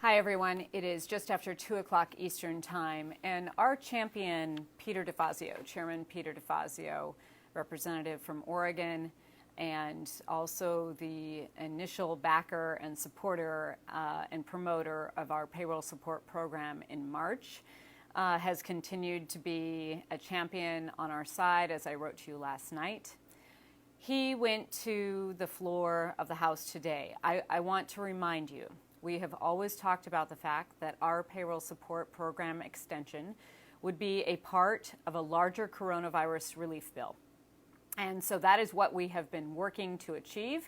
Hi everyone, it is just after 2 o'clock Eastern Time, and our champion Peter DeFazio, Chairman Peter DeFazio, representative from Oregon, and also the initial backer and supporter and promoter of our payroll support program in March, has continued to be a champion on our side, as I wrote to you last night. He went to the floor of the House today. I want to remind you, we have always talked about the fact that our payroll support program extension would be a part of a larger coronavirus relief bill. And so that is what we have been working to achieve.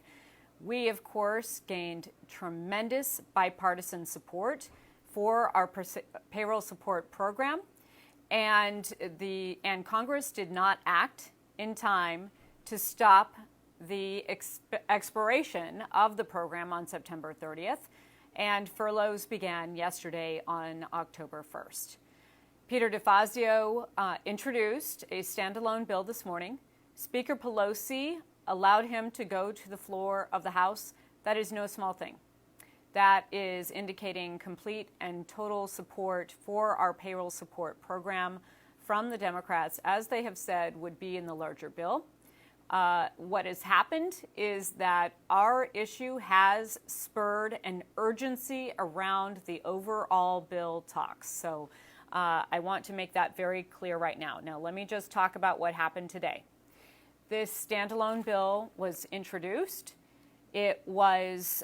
We, of course, gained tremendous bipartisan support for our payroll support program, and Congress did not act in time to stop the expiration of the program on September 30th. And furloughs began yesterday on October 1st. Peter DeFazio introduced a standalone bill this morning. Speaker Pelosi allowed him to go to the floor of the House. That is no small thing. That is indicating complete and total support for our payroll support program from the Democrats, as they have said would be in the larger bill. What has happened is that our issue has spurred an urgency around the overall bill talks. So I want to make that very clear right now. Now, let me just talk about what happened today. This standalone bill was introduced. It was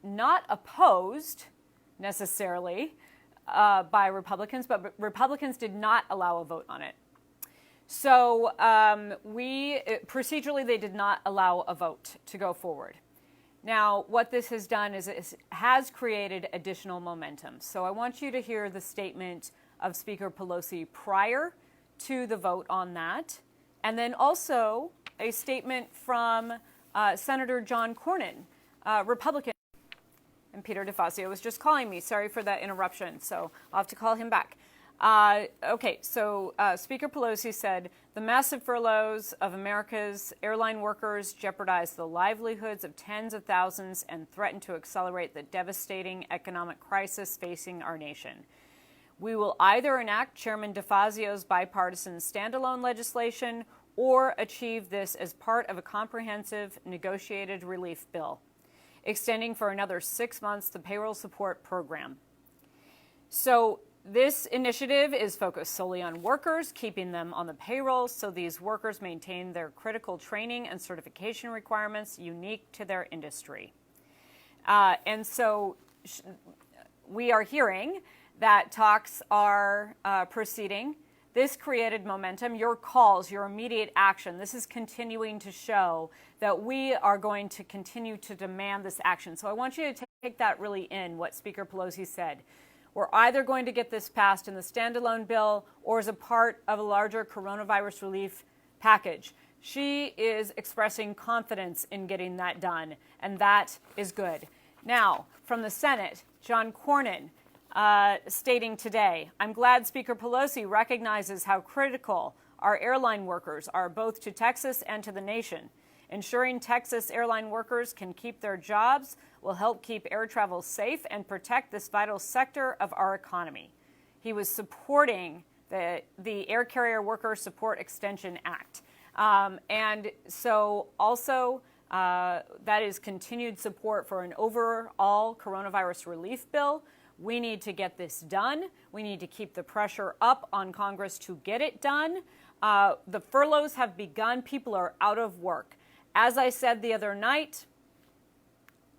not opposed necessarily by Republicans, but Republicans did not allow a vote on it. So procedurally, they did not allow a vote to go forward. Now, what this has done is it has created additional momentum. So I want you to hear the statement of Speaker Pelosi prior to the vote on that, and then also a statement from Senator John Cornyn, Republican. And Peter DeFazio was just calling me. Sorry for that interruption, so I'll have to call him back. Speaker Pelosi said, the massive furloughs of America's airline workers jeopardize the livelihoods of tens of thousands and threaten to accelerate the devastating economic crisis facing our nation. We will either enact Chairman DeFazio's bipartisan standalone legislation or achieve this as part of a comprehensive negotiated relief bill, extending for another 6 months the payroll support program. So this initiative is focused solely on workers, keeping them on the payroll so these workers maintain their critical training and certification requirements unique to their industry. And so we are hearing that talks are proceeding. This created momentum. Your calls, your immediate action, this is continuing to show that we are going to continue to demand this action. So I want you to take that really in, what Speaker Pelosi said. We're either going to get this passed in the standalone bill or as a part of a larger coronavirus relief package. She is expressing confidence in getting that done, and that is good. Now, from the Senate, John Cornyn stating today, I'm glad Speaker Pelosi recognizes how critical our airline workers are both to Texas and to the nation. Ensuring Texas airline workers can keep their jobs will help keep air travel safe and protect this vital sector of our economy. He was supporting the Air Carrier Worker Support Extension Act. And so also that is continued support for an overall coronavirus relief bill. We need to get this done. We need to keep the pressure up on Congress to get it done. The furloughs have begun. People are out of work. As I said the other night,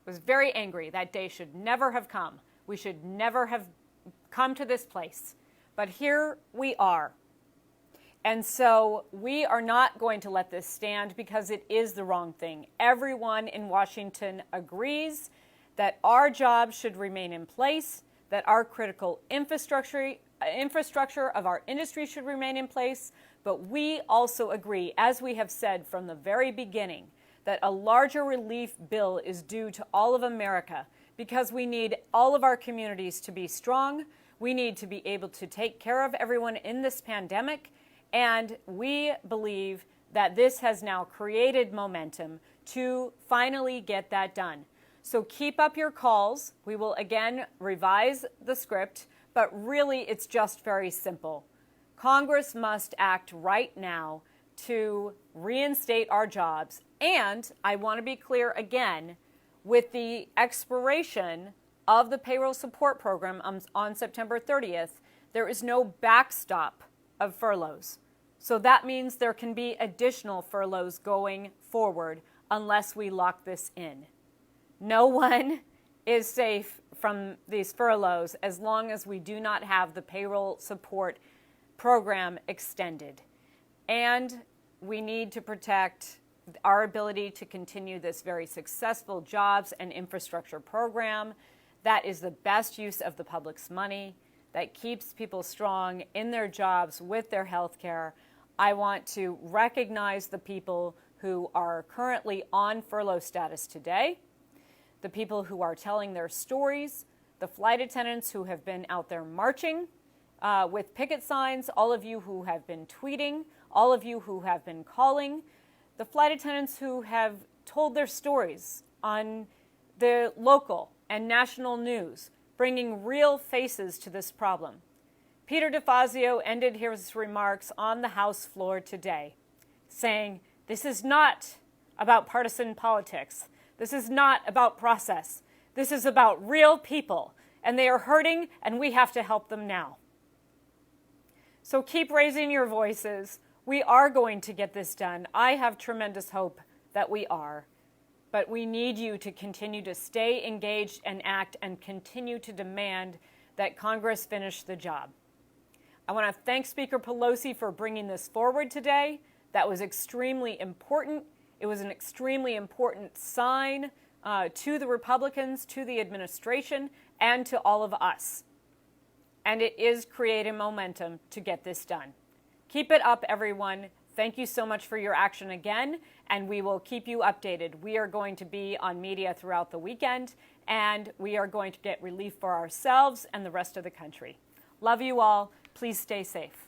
I was very angry. That day should never have come. We should never have come to this place. But here we are. And so we are not going to let this stand because it is the wrong thing. Everyone in Washington agrees that our jobs should remain in place, that our critical infrastructure of our industry should remain in place. But we also agree, as we have said from the very beginning, that a larger relief bill is due to all of America because we need all of our communities to be strong. We need to be able to take care of everyone in this pandemic. And we believe that this has now created momentum to finally get that done. So keep up your calls. We will again revise the script, but really it's just very simple. Congress must act right now to reinstate our jobs. And I want to be clear again, with the expiration of the payroll support program on September 30th, there is no backstop of furloughs. So that means there can be additional furloughs going forward unless we lock this in. No one is safe from these furloughs as long as we do not have the payroll support program extended. And we need to protect our ability to continue this very successful jobs and infrastructure program that is the best use of the public's money, that keeps people strong in their jobs with their health care. I want to recognize the people who are currently on furlough status today, the people who are telling their stories, the flight attendants who have been out there marching with picket signs, all of you who have been tweeting, all of you who have been calling, the flight attendants who have told their stories on the local and national news, bringing real faces to this problem. Peter DeFazio ended his remarks on the House floor today, saying, "This is not about partisan politics. This is not about process. This is about real people, and they are hurting, and we have to help them now." So keep raising your voices. We are going to get this done. I have tremendous hope that we are. But we need you to continue to stay engaged and act and continue to demand that Congress finish the job. I want to thank Speaker Pelosi for bringing this forward today. That was extremely important. It was an extremely important sign to the Republicans, to the administration, and to all of us. And it is creating momentum to get this done. Keep it up, everyone. Thank you so much for your action again, and we will keep you updated. We are going to be on media throughout the weekend, and we are going to get relief for ourselves and the rest of the country. Love you all. Please stay safe.